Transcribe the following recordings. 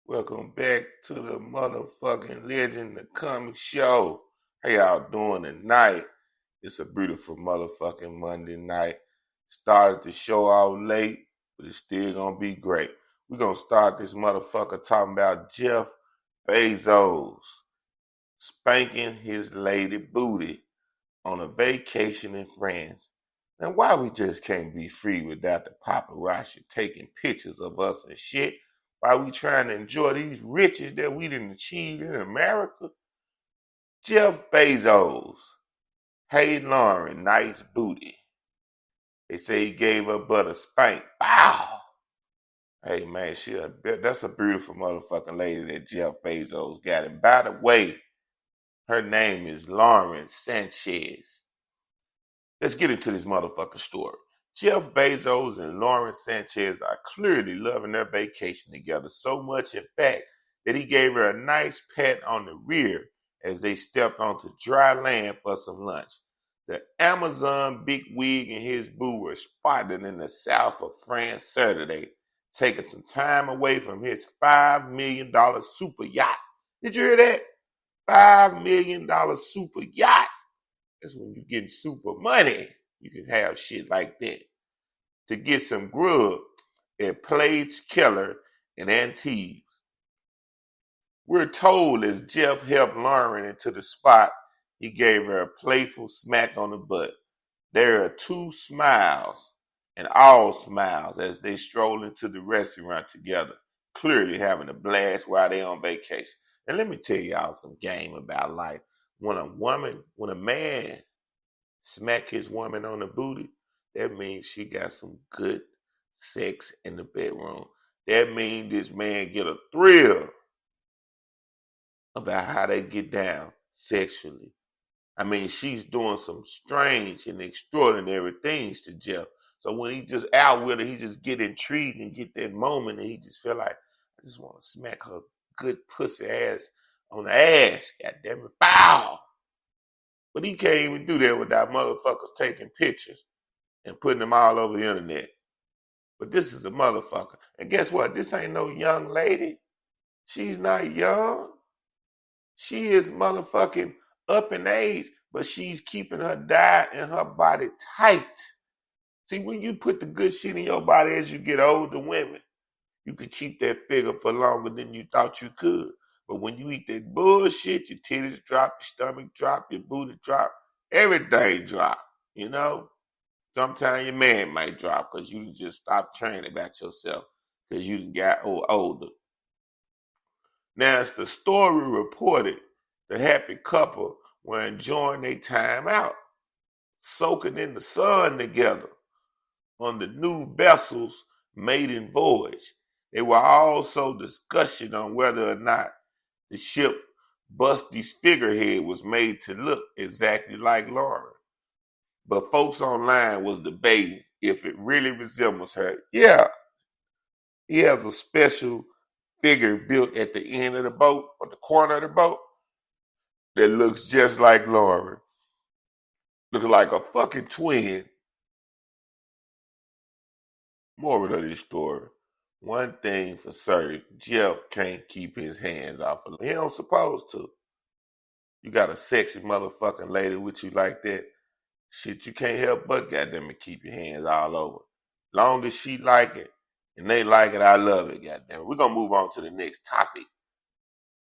Welcome back to the motherfucking Legend the Comic Show. How y'all doing tonight? It's a beautiful motherfucking Monday night. Started the show out late, but it's still gonna be great. We're gonna start this motherfucker talking about Jeff Bezos spanking his lady booty on a vacation in France. Now, why we just can't be free without the paparazzi taking pictures of us and shit? Why we trying to enjoy these riches that we didn't achieve in America? Jeff Bezos, hey Lauren, nice booty. They say he gave her but a spank. Wow. Hey man, that's a beautiful motherfucking lady that Jeff Bezos got. And by the way, her name is Lauren Sanchez. Let's get into this motherfucking story. Jeff Bezos and Lauren Sanchez are clearly loving their vacation together, so much, in fact, that he gave her a nice pat on the rear as they stepped onto dry land for some lunch. The Amazon bigwig and his boo were spotted in the south of France Saturday, taking some time away from his $5 million super yacht. Did you hear that? $5 million super yacht. That's when you're getting super money. You can have shit like that. To get some grub at Plage Keller in Antibes. We're told as Jeff helped Lauren into the spot, he gave her a playful smack on the butt. There are two smiles, and all smiles, as they stroll into the restaurant together, clearly having a blast while they're on vacation. And let me tell y'all some game about life. When a man smack his woman on the booty, that means she got some good sex in the bedroom. That means this man get a thrill about how they get down sexually. I mean, she's doing some strange and extraordinary things to Jeff. So when he just out with her, he just get intrigued and get that moment, and he just feel like, I just want to smack her good pussy ass on the ass. God damn it. Bow! But he can't even do that without motherfuckers taking pictures and putting them all over the internet. But this is a motherfucker. And guess what? This ain't no young lady. She's not young. She is motherfucking up in age, but she's keeping her diet and her body tight. See, when you put the good shit in your body as you get older, women, you can keep that figure for longer than you thought you could. But when you eat that bullshit, your titties drop, your stomach drop, your booty drop, everything drop, you know? Sometimes your man might drop because you just stopped caring about yourself because you got older. Now, as the story reported, the happy couple were enjoying their time out, soaking in the sun together on the new vessel's maiden voyage. They were also discussing on whether or not the ship Busty's figurehead was made to look exactly like Lauren. But folks online was debating if it really resembles her. Yeah, he has a special figure built at the end of the boat, or the corner of the boat, that looks just like Lauren. Looks like a fucking twin. Moral of this story. One thing for certain, Jeff can't keep his hands off of her. He don't supposed to. You got a sexy motherfucking lady with you like that, shit, you can't help but goddamn it keep your hands all over. Long as she like it and they like it, I love it, goddamn it. We're gonna move on to the next topic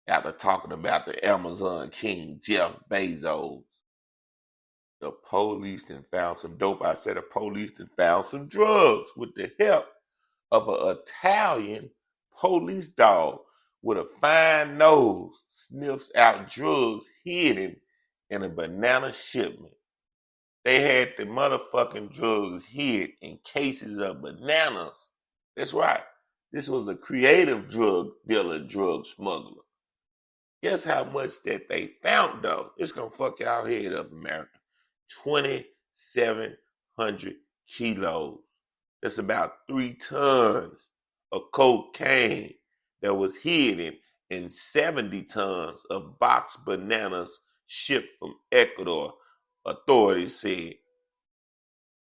after talking about the Amazon king, Jeff Bezos. The police then found some dope. I said the police then found some drugs with the help of an Italian police dog with a fine nose sniffs out drugs hidden in a banana shipment. They had the motherfucking drugs hid in cases of bananas. That's right. This was a creative drug dealer, drug smuggler. Guess how much that they found, though? It's going to fuck y'all head up, America. 2,700 kilos. That's about 3 tons of cocaine that was hidden in 70 tons of boxed bananas shipped from Ecuador, authorities said.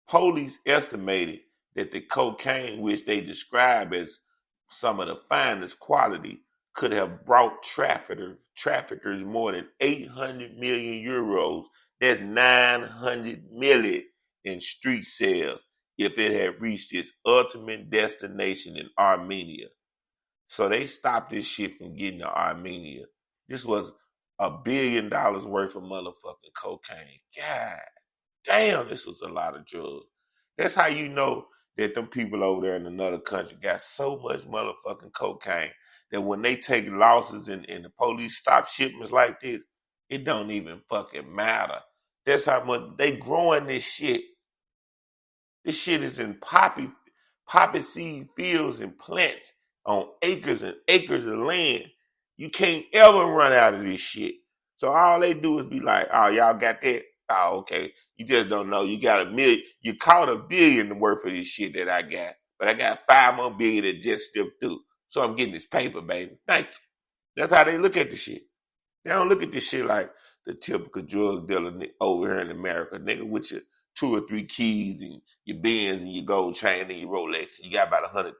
Police estimated that the cocaine, which they describe as some of the finest quality, could have brought traffickers more than 800 million euros. That's 900 million in street sales if it had reached its ultimate destination in Armenia. So they stopped this shit from getting to Armenia. This was $1 billion worth of motherfucking cocaine. God damn, this was a lot of drugs. That's how you know that them people over there in another country got so much motherfucking cocaine that when they take losses and the police stop shipments like this, it don't even fucking matter. That's how much they growing this shit. This shit is in poppy seed fields and plants on acres and acres of land. You can't ever run out of this shit. So all they do is be like, oh, y'all got that? Oh, okay. You just don't know. You got $1 million. You caught $1 billion worth of this shit that I got. But I got 5 more billion that just slipped through. So I'm getting this paper, baby. Thank you. That's how they look at the shit. They don't look at this shit like the typical drug dealer over here in America, nigga, with your 2 or 3 keys and your Benz and your gold chain and your Rolex. And you got about 100,000.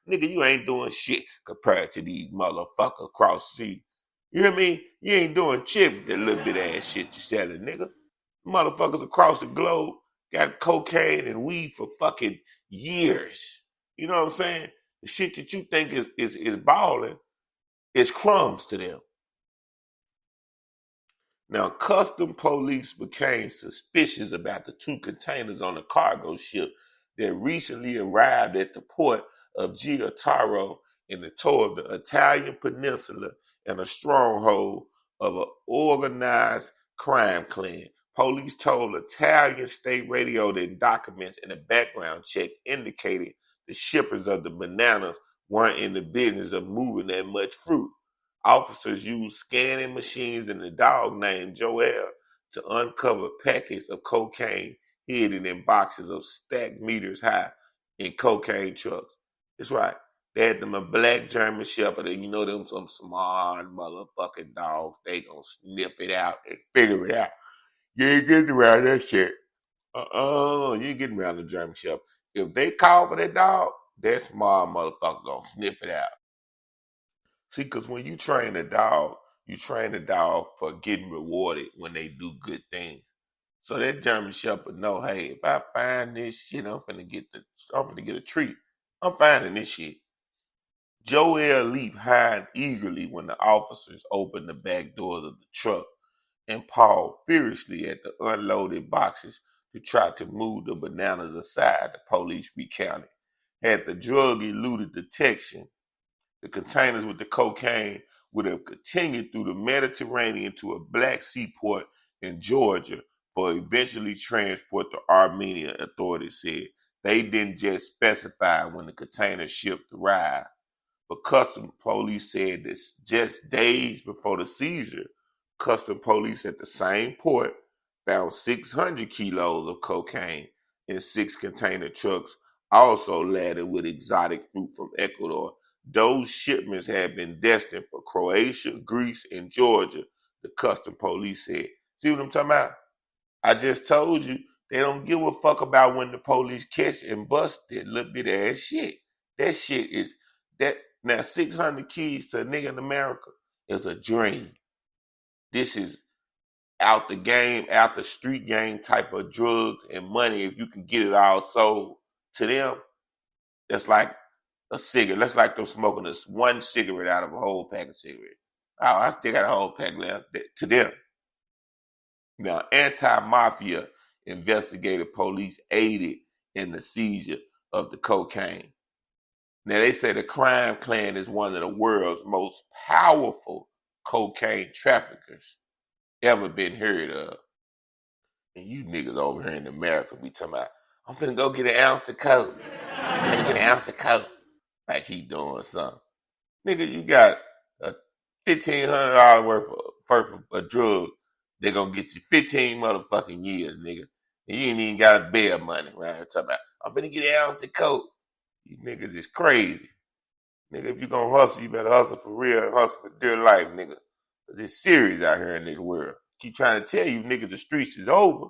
Nigga, you ain't doing shit compared to these motherfuckers across the sea. You hear me? You ain't doing shit with that little bit ass shit you selling, nigga. Motherfuckers across the globe got cocaine and weed for fucking years. You know what I'm saying? The shit that you think is balling is crumbs to them. Now, custom police became suspicious about the 2 containers on the cargo ship that recently arrived at the port of Giotaro in the toe of the Italian peninsula and a stronghold of an organized crime clan. Police told Italian state radio that documents and a background check indicated the shippers of the bananas weren't in the business of moving that much fruit. Officers used scanning machines and a dog named Joel to uncover packets of cocaine hidden in boxes of stacked meters high in cocaine trucks. That's right. They had them a black German Shepherd, and you know them some smart motherfucking dogs. They gonna sniff it out and figure it out. You ain't getting around that shit. You ain't getting around the German Shepherd. If they call for that dog, that smart motherfucker gonna sniff it out. See, because when you train a dog for getting rewarded when they do good things. So that German Shepherd know, hey, if I find this shit, I'm finna get a treat. I'm finding this shit. Joel leaped high and eagerly when the officers opened the back doors of the truck and pawed furiously at the unloaded boxes to try to move the bananas aside, the police recounted. Had the drug eluded detection, the containers with the cocaine would have continued through the Mediterranean to a Black Sea port in Georgia for eventually transport to Armenia, authorities said. They didn't just specify when the container ship arrived, but Customs Police said that just days before the seizure, Customs Police at the same port found 600 kilos of cocaine in 6 container trucks, also laden with exotic fruit from Ecuador. Those shipments had been destined for Croatia, Greece, and Georgia, the Customs Police said. See what I'm talking about? I just told you they don't give a fuck about when the police catch and bust that little bit of ass shit. That shit is that now 600 keys to a nigga in America is a dream. This is out the game, out the street game type of drugs and money. If you can get it all sold to them, that's like a cigarette. That's like them smoking this 1 cigarette out of a whole pack of cigarettes. Oh, I still got a whole pack left to them. Now, anti-mafia investigative police aided in the seizure of the cocaine. Now, they say the crime clan is one of the world's most powerful cocaine traffickers ever been heard of. And you niggas over here in America be talking about, I'm finna go get an ounce of coke. I'm finna get an ounce of coke. Like he doing something. Nigga, you got a $1,500 worth of a drug. They're gonna get you 15 motherfucking years, nigga. And you ain't even got a bail money, right? I'm talking about, I'm finna get an ounce of coke. You niggas is crazy. Nigga, if you gonna hustle, you better hustle for real and hustle for dear life, nigga. Cause it's serious out here in this world. Keep trying to tell you niggas the streets is over.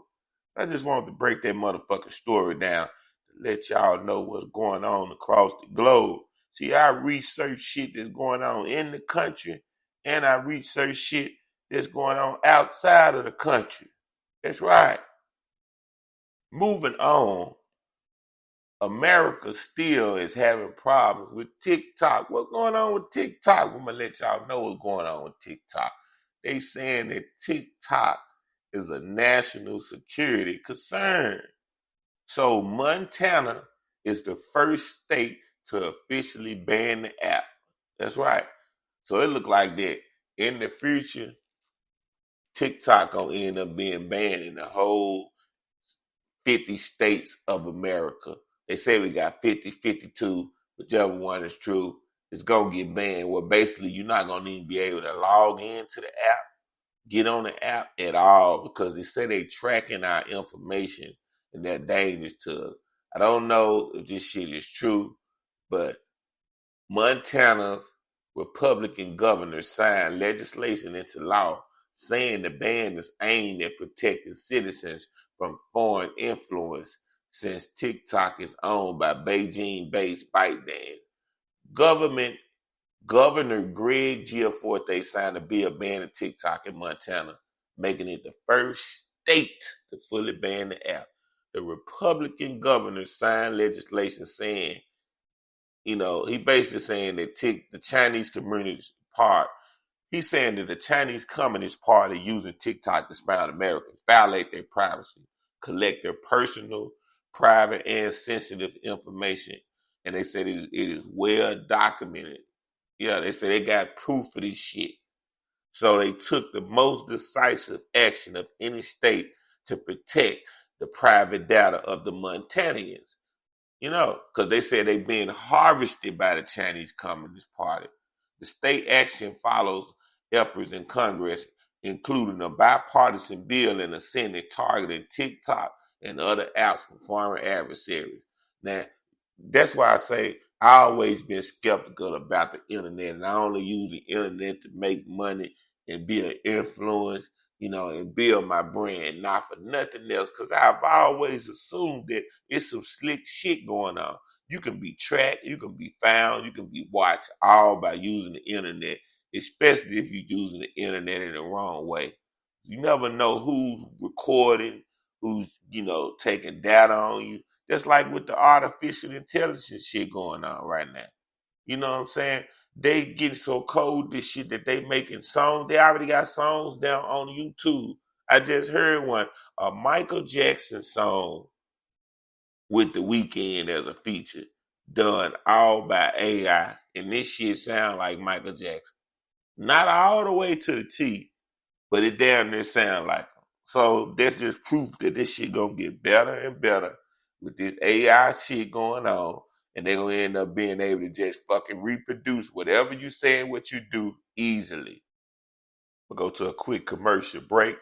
I just wanted to break that motherfucking story down to let y'all know what's going on across the globe. See, I research shit that's going on in the country, and I research shit that's going on outside of the country. That's right. Moving on, America still is having problems with TikTok. What's going on with TikTok? I'm going to let y'all know what's going on with TikTok. They saying that TikTok is a national security concern. So Montana is the first state to officially ban the app. That's right. So it look like that in the future, TikTok gonna end up being banned in the whole 50 states of America. They say we got 50, 52, whichever one is true. It's gonna get banned. Well, basically, you're not gonna even be able to log into the app, get on the app at all, because they say they tracking our information and they're dangerous to us. I don't know if this shit is true, but Montana's Republican governor signed legislation into law saying the ban is aimed at protecting citizens from foreign influence since TikTok is owned by Beijing-based ByteDance. Governor Greg Gianforte signed a bill banning TikTok in Montana, making it the first state to fully ban the app. The Republican governor signed legislation saying, he basically saying that the Chinese Communist Party, he's saying that the Chinese Communist Party using TikTok to spy on Americans, violate their privacy, collect their personal, private, and sensitive information. And they said it is well documented. Yeah, they said they got proof of this shit. So they took the most decisive action of any state to protect the private data of the Montanans. Because they said they've been harvested by the Chinese Communist Party. The state action follows efforts in Congress, including a bipartisan bill in the Senate targeting TikTok and other apps from foreign adversaries. Now, that's why I say I always been skeptical about the internet, and I only use the internet to make money and be an influence, and build my brand, not for nothing else, because I've always assumed that it's some slick shit going on. You can be tracked, you can be found, you can be watched, all by using the internet, especially if you're using the internet in the wrong way. You never know who's recording, who's, taking data on you. Just like with the artificial intelligence shit going on right now. You know what I'm saying? They getting so cold this shit that they making songs. They already got songs down on YouTube. I just heard one, a Michael Jackson song with The Weeknd as a feature, done all by AI. And this shit sound like Michael Jackson. Not all the way to the T, but it damn near sound like him. So that's just proof that this shit gonna get better and better with this AI shit going on. And they're going to end up being able to just fucking reproduce whatever you say and what you do easily. We'll go to a quick commercial break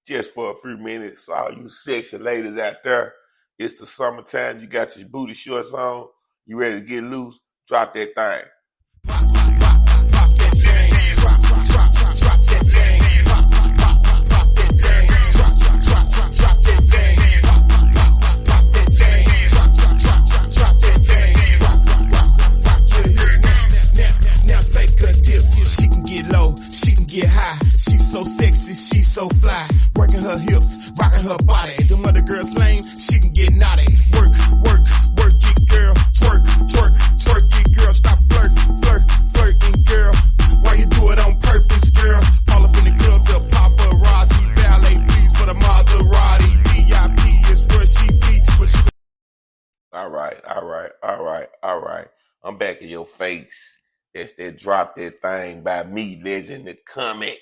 just for a few minutes. All you sexy ladies out there, it's the summertime. You got your booty shorts on. You ready to get loose? Drop that thing. Get high, she's so sexy, she's so fly. Working her hips, rocking her body. Them other girls lame, she can get naughty. Work it, girl. Twerk it, girl. Stop flirting, girl. Why you do it on purpose, girl? Fall up in the club, the paparazzi. Valet, please, for the Maserati. VIP is where she be. All right. I'm back in your face. That's that Drop That Thing by me, Legend the Comic.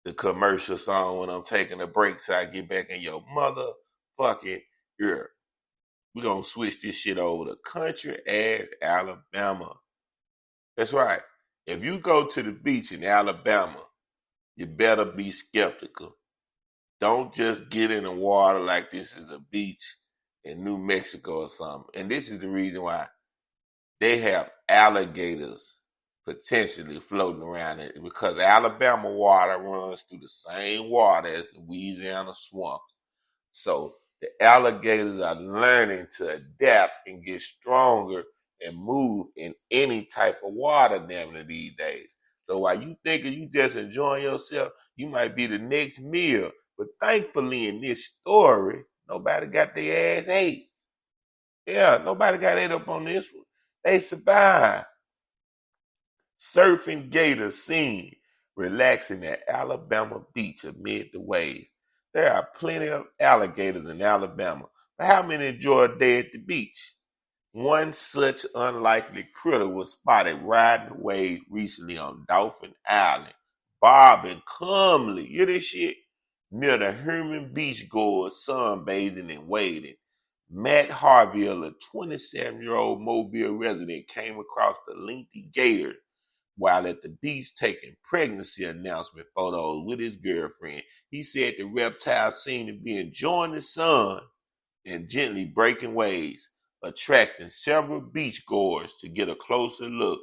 The commercial song when I'm taking a break so I get back in your motherfucking ear. We're going to switch this shit over to country ass Alabama. That's right. If you go to the beach in Alabama, you better be skeptical. Don't just get in the water like this is a beach in New Mexico or something. And this is the reason why. They have alligators potentially floating around it because Alabama water runs through the same water as Louisiana swamps. So the alligators are learning to adapt and get stronger and move in any type of water damn near these days. So while you thinking you just enjoying yourself, you might be the next meal. But thankfully in this story, nobody got their ass ate. Yeah, nobody got ate up on this one. They survived. Surfing gators seen relaxing at Alabama beach amid the waves. There are plenty of alligators in Alabama, but how many enjoy a day at the beach? One such unlikely critter was spotted riding the wave recently on Dolphin Island, bobbing calmly, you hear this shit? Near the Herman Beach goers sunbathing and wading. Matt Harville, a 27-year-old Mobile resident, came across the lengthy gator while at the beach taking pregnancy announcement photos with his girlfriend. He said the reptile seemed to be enjoying the sun and gently breaking waves, attracting several beachgoers to get a closer look,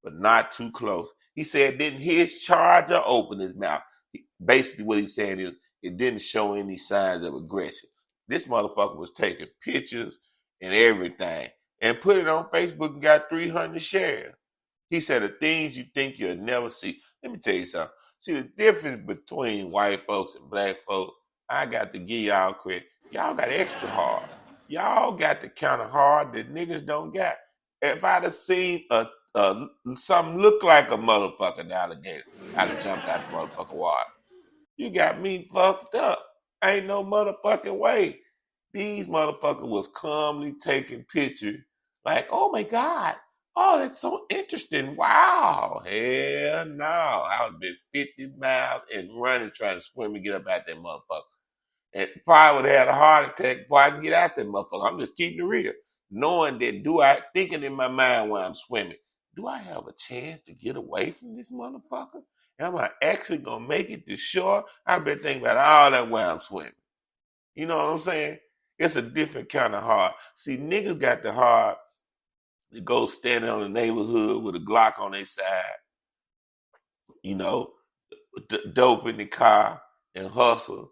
but not too close. He said it didn't hit his charge or open his mouth. Basically what he's saying is it didn't show any signs of aggression. This motherfucker was taking pictures and everything and put it on Facebook and got 300 shares. He said the things you think you'll never see. Let me tell you something. See, the difference between white folks and black folks, I got to give y'all credit. Y'all got extra hard. Y'all got the kind of hard that niggas don't got. If I'd have seen something look like a motherfucking alligator, I'd have jumped out the motherfucking water. You got me fucked up. Ain't no motherfucking way. These motherfuckers was calmly taking pictures like, oh my God. Oh, that's so interesting. Wow. Hell no. I would have been 50 miles and running trying to swim and get up out that motherfucker. And probably would have had a heart attack before I can get out that motherfucker. I'm just keeping it real. Knowing that, thinking in my mind while I'm swimming, do I have a chance to get away from this motherfucker? Am I actually going to make it to shore? I've been thinking about all that while I'm swimming. You know what I'm saying? It's a different kind of heart. See, niggas got the heart to go standing on the neighborhood with a Glock on their side, you know, dope in the car and hustle.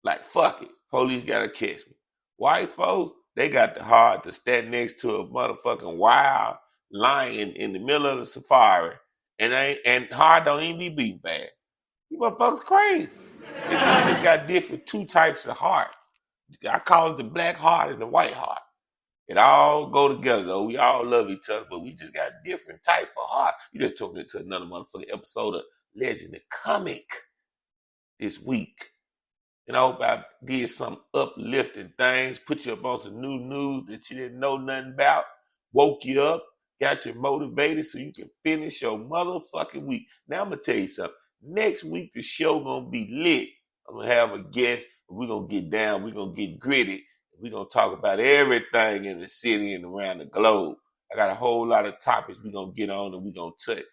Like, fuck it. Police gotta catch me. White folks, they got the heart to stand next to a motherfucking wild lion in the middle of the safari and heart don't even be beating bad. You motherfuckers crazy. They just got different two types of heart. I call it the black heart and the white heart. It all go together though. We all love each other, but we just got different type of heart. You just took me to another motherfucking episode of Legend the Comic this week. And I hope I did some uplifting things, put you up on some new news that you didn't know nothing about, woke you up, got you motivated so you can finish your motherfucking week. Now I'm going to tell you something. Next week, the show going to be lit. I'm going to have a guest. We're going to get down. We're going to get gritty. We're going to talk about everything in the city and around the globe. I got a whole lot of topics we're going to get on and we're going to touch.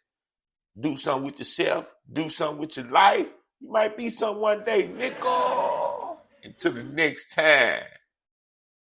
Do something with yourself. Do something with your life. You might be some one day, nickel. Until the next time.